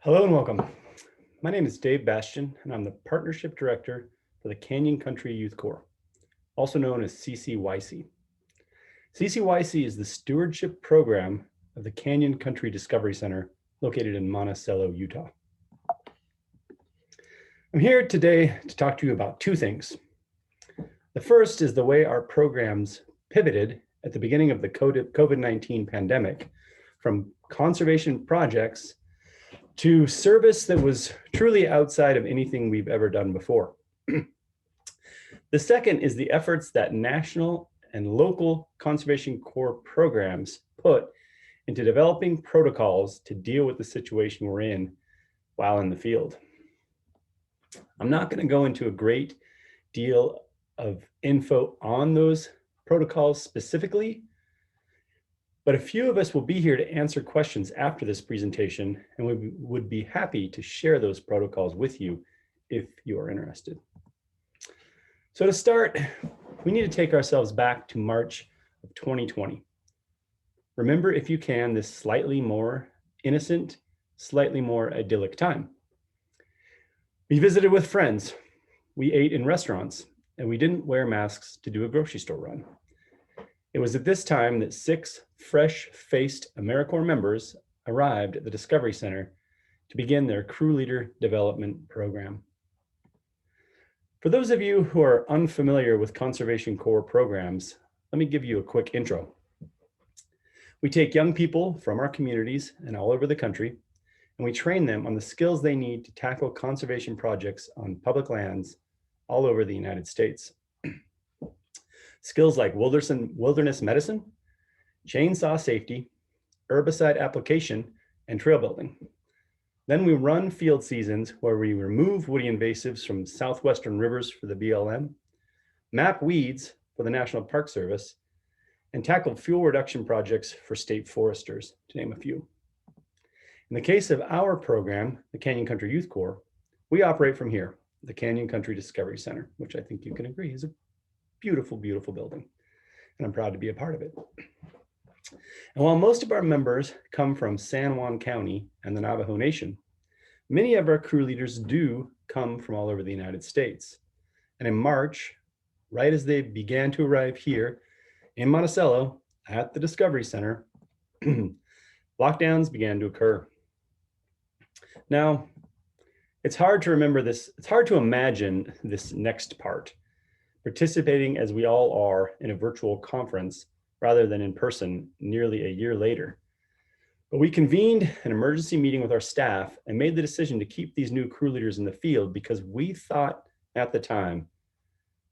Hello and welcome. My name is Dave Bastian, and I'm the Partnership Director for the Canyon Country Youth Corps, also known as CCYC. CCYC is the stewardship program of the Canyon Country Discovery Center located in Monticello, Utah. I'm here today to talk to you about two things. The first is the way our programs pivoted at the beginning of the COVID-19 pandemic from conservation projects to service that was truly outside of anything we've ever done before. The second is the efforts that national and local Conservation Corps programs put into developing protocols to deal with the situation we're in while in the field. I'm not going to go into a great deal of info on those protocols specifically, but a few of us will be here to answer questions after this presentation, and we would be happy to share those protocols with you if you are interested. So to start, we need to take ourselves back to March of 2020. Remember, if you can, this slightly more innocent, slightly more idyllic time. We visited with friends, we ate in restaurants, and we didn't wear masks to do a grocery store run. It was at this time that 6 fresh-faced AmeriCorps members arrived at the Discovery Center to begin their crew leader development program. For those of you who are unfamiliar with Conservation Corps programs, let me give you a quick intro. We take young people from our communities and all over the country, and we train them on the skills they need to tackle conservation projects on public lands all over the United States. Skills like wilderness medicine, chainsaw safety, herbicide application, and trail building. Then we run field seasons where we remove woody invasives from southwestern rivers for the BLM, map weeds for the National Park Service, and tackle fuel reduction projects for state foresters, to name a few. In the case of our program, the Canyon Country Youth Corps, we operate from here, the Canyon Country Discovery Center, which I think you can agree is a beautiful, beautiful building, and I'm proud to be a part of it. And while most of our members come from San Juan County and the Navajo Nation, many of our crew leaders do come from all over the United States. And in March, right as they began to arrive here in Monticello at the Discovery Center, lockdowns began to occur. Now, it's hard to remember this, it's hard to imagine this next part, participating as we all are in a virtual conference rather than in person nearly a year later. But we convened an emergency meeting with our staff and made the decision to keep these new crew leaders in the field because we thought at the time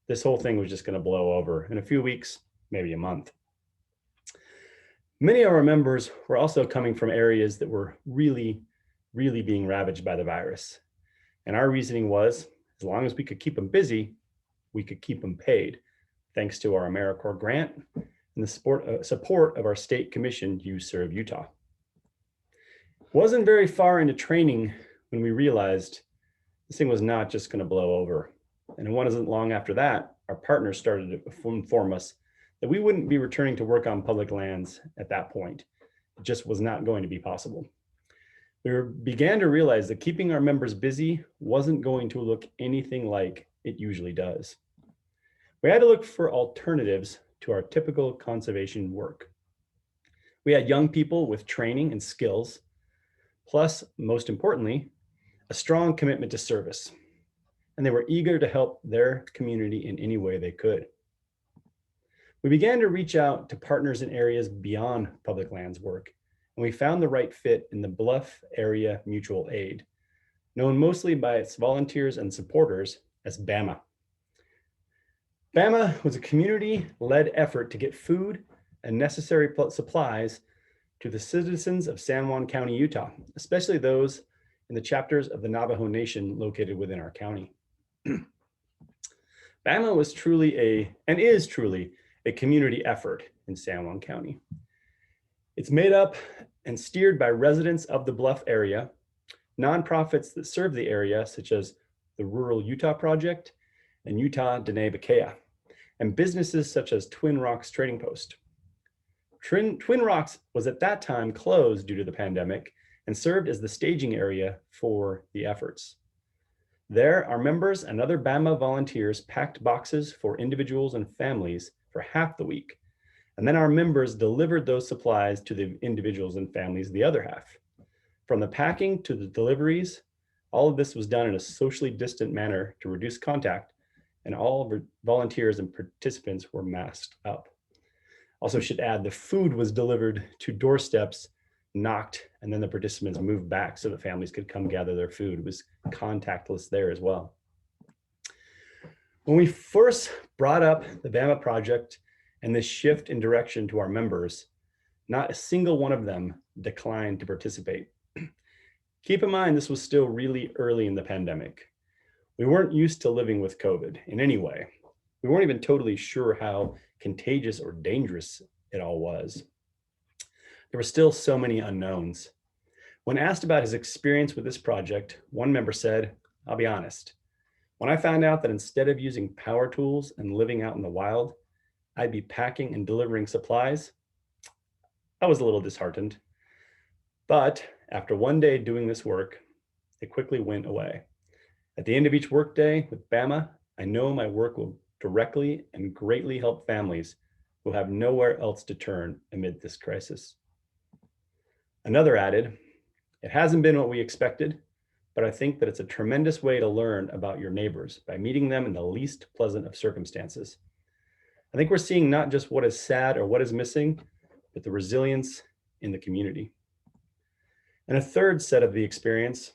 this whole thing was just going to blow over in a few weeks, maybe a month. Many of our members were also coming from areas that were really being ravaged by the virus. And our reasoning was, as long as we could keep them busy, we could keep them paid, thanks to our AmeriCorps grant and the support of our state commission, You Serve Utah. Wasn't very far into training when we realized this thing was not just going to blow over. And it wasn't long after that, our partners started to inform us that we wouldn't be returning to work on public lands at that point. It just was not going to be possible. We began to realize that keeping our members busy wasn't going to look anything like it usually does. We had to look for alternatives to our typical conservation work. We had young people with training and skills, plus, most importantly, a strong commitment to service. And they were eager to help their community in any way they could. We began to reach out to partners in areas beyond public lands work, and we found the right fit in the Bluff Area Mutual Aid, known mostly by its volunteers and supporters as BAMA. BAMA was a community-led effort to get food and necessary supplies to the citizens of San Juan County, Utah, especially those in the chapters of the Navajo Nation located within our county. BAMA was truly and is truly a community effort in San Juan County. It's made up and steered by residents of the Bluff area, nonprofits that serve the area, such as the Rural Utah Project and Utah Dene Bakea, and businesses such as Twin Rocks Trading Post. Twin Rocks was at that time closed due to the pandemic, and served as the staging area for the efforts. There, our members and other BAMA volunteers packed boxes for individuals and families for half the week, and then our members delivered those supplies to the individuals and families the other half. From the packing to the deliveries, all of this was done in a socially distant manner to reduce contact, and all volunteers and participants were masked up. Also should add, the food was delivered to doorsteps, knocked, and then the participants moved back so the families could come gather their food. It was contactless there as well. When we first brought up the BAMA project and this shift in direction to our members, not a single one of them declined to participate. Keep in mind, this was still really early in the pandemic. We weren't used to living with COVID in any way. We weren't even totally sure how contagious or dangerous it all was. There were still so many unknowns. When asked about his experience with this project, one member said, "I'll be honest. When I found out that instead of using power tools and living out in the wild, I'd be packing and delivering supplies, I was a little disheartened. But after one day doing this work, it quickly went away. At the end of each workday with BAMA, I know my work will directly and greatly help families who have nowhere else to turn amid this crisis." Another added, "It hasn't been what we expected, but I think that it's a tremendous way to learn about your neighbors by meeting them in the least pleasant of circumstances. I think we're seeing not just what is sad or what is missing, but the resilience in the community." And a third set of the experience,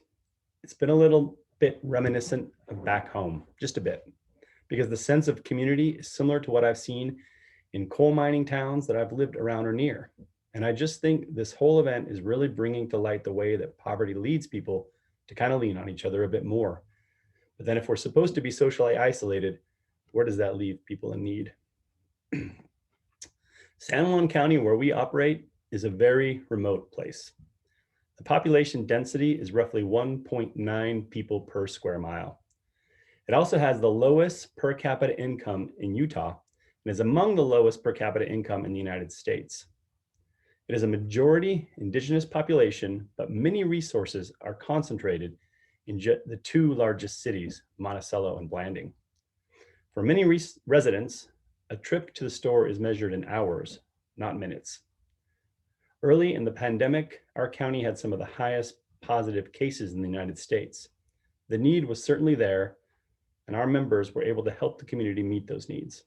it's been a little bit reminiscent of back home, just a bit, because the sense of community is similar to what I've seen in coal mining towns that I've lived around or near. And I just think this whole event is really bringing to light the way that poverty leads people to kind of lean on each other a bit more. But then if we're supposed to be socially isolated, where does that leave people in need? San Juan County, where we operate, is a very remote place. The population density is roughly 1.9 people per square mile. It also has the lowest per capita income in Utah and is among the lowest per capita income in the United States. It is a majority indigenous population, but many resources are concentrated in the two largest cities, Monticello and Blanding. For many residents, a trip to the store is measured in hours, not minutes. Early in the pandemic, our county had some of the highest positive cases in the United States. The need was certainly there, and our members were able to help the community meet those needs.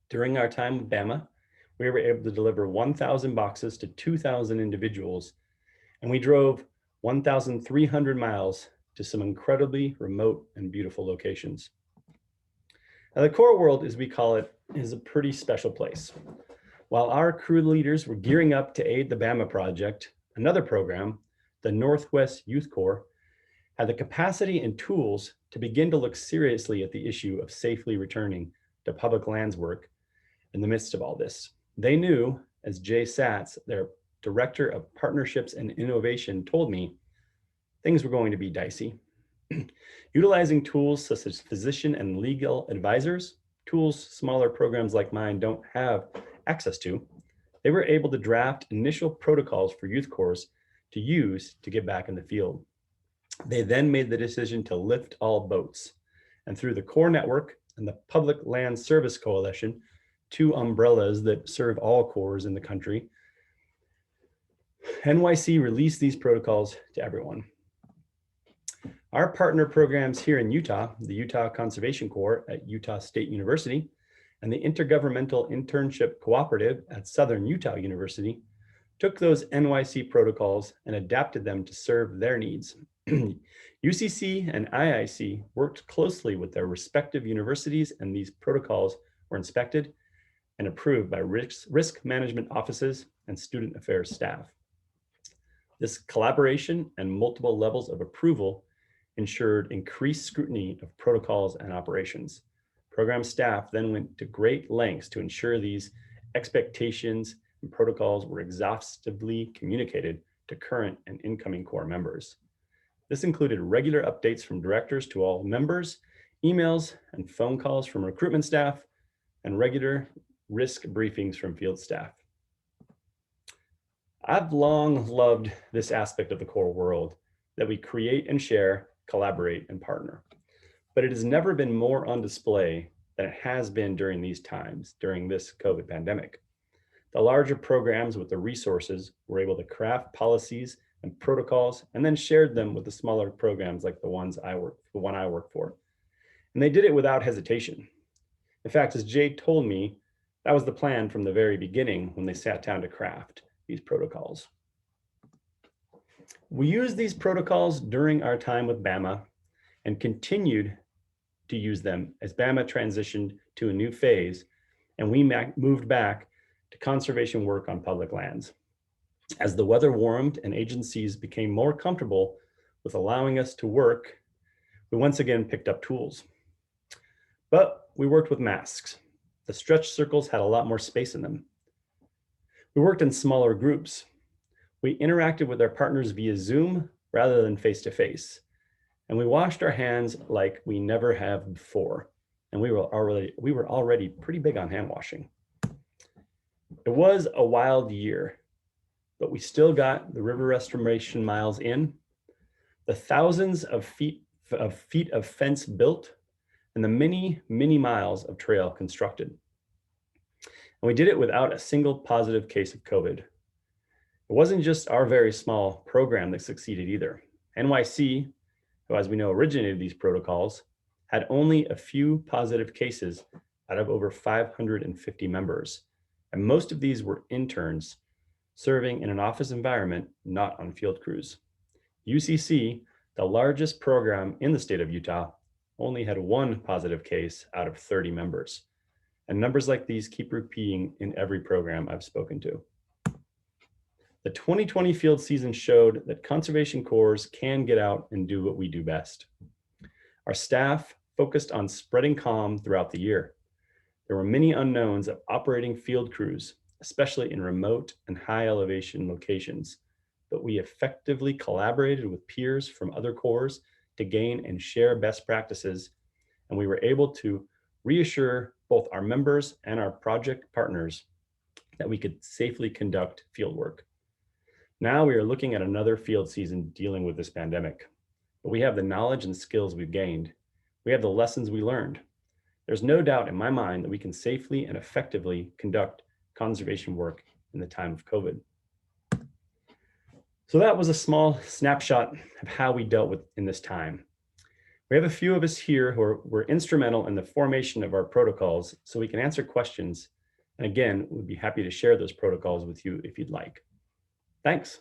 During our time with BAMA, we were able to deliver 1,000 boxes to 2,000 individuals, and we drove 1,300 miles to some incredibly remote and beautiful locations. Now, the core world, as we call it, is a pretty special place. While our crew leaders were gearing up to aid the BAMA project, another program, the Northwest Youth Corps, had the capacity and tools to begin to look seriously at the issue of safely returning to public lands work in the midst of all this. They knew, as Jay Satz, their Director of Partnerships and Innovation, told me, things were going to be dicey. Utilizing tools such as physician and legal advisors, tools smaller programs like mine don't have access to, they were able to draft initial protocols for youth corps to use to get back in the field. They then made the decision to lift all boats. And through the Corps Network and the Public Land Service Coalition, two umbrellas that serve all corps in the country, NYC released these protocols to everyone. Our partner programs here in Utah, the Utah Conservation Corps at Utah State University, and the Intergovernmental Internship Cooperative at Southern Utah University, took those NYC protocols and adapted them to serve their needs. UCC and IIC worked closely with their respective universities, and these protocols were inspected and approved by risk management offices and student affairs staff. This collaboration and multiple levels of approval ensured increased scrutiny of protocols and operations. Program staff then went to great lengths to ensure these expectations and protocols were exhaustively communicated to current and incoming Corps members. This included regular updates from directors to all members, emails and phone calls from recruitment staff, and regular risk briefings from field staff. I've long loved this aspect of the core world, that we create and share, collaborate and partner. But it has never been more on display than it has been during these times, during this COVID pandemic. The larger programs with the resources were able to craft policies and protocols and then shared them with the smaller programs like the one I work for. And they did it without hesitation. In fact, as Jay told me, that was the plan from the very beginning when they sat down to craft these protocols. We used these protocols during our time with BAMA and continued to use them as BAMA transitioned to a new phase and we moved back to conservation work on public lands. As the weather warmed and agencies became more comfortable with allowing us to work, we once again picked up tools. But we worked with masks. The stretch circles had a lot more space in them. We worked in smaller groups. We interacted with our partners via Zoom rather than face-to-face. And we washed our hands like we never have before. And we were already pretty big on hand washing. It was a wild year, but we still got the river restoration miles in, the thousands of feet of fence built, and the many miles of trail constructed. And we did it without a single positive case of COVID. It wasn't just our very small program that succeeded either. NYC, who as we know originated these protocols, had only a few positive cases out of over 550 members. And most of these were interns serving in an office environment, not on field crews. UCC, the largest program in the state of Utah, only had one positive case out of 30 members. And numbers like these keep repeating in every program I've spoken to. The 2020 field season showed that conservation corps can get out and do what we do best. Our staff focused on spreading calm throughout the year. There were many unknowns of operating field crews, especially in remote and high elevation locations, but we effectively collaborated with peers from other corps to gain and share best practices, and we were able to reassure both our members and our project partners that we could safely conduct field work. Now we are looking at another field season dealing with this pandemic, but we have the knowledge and skills we've gained. We have the lessons we learned. There's no doubt in my mind that we can safely and effectively conduct conservation work in the time of COVID. So that was a small snapshot of how we dealt with in this time. We have a few of us here who were instrumental in the formation of our protocols, so we can answer questions. And again, we'd be happy to share those protocols with you if you'd like. Thanks.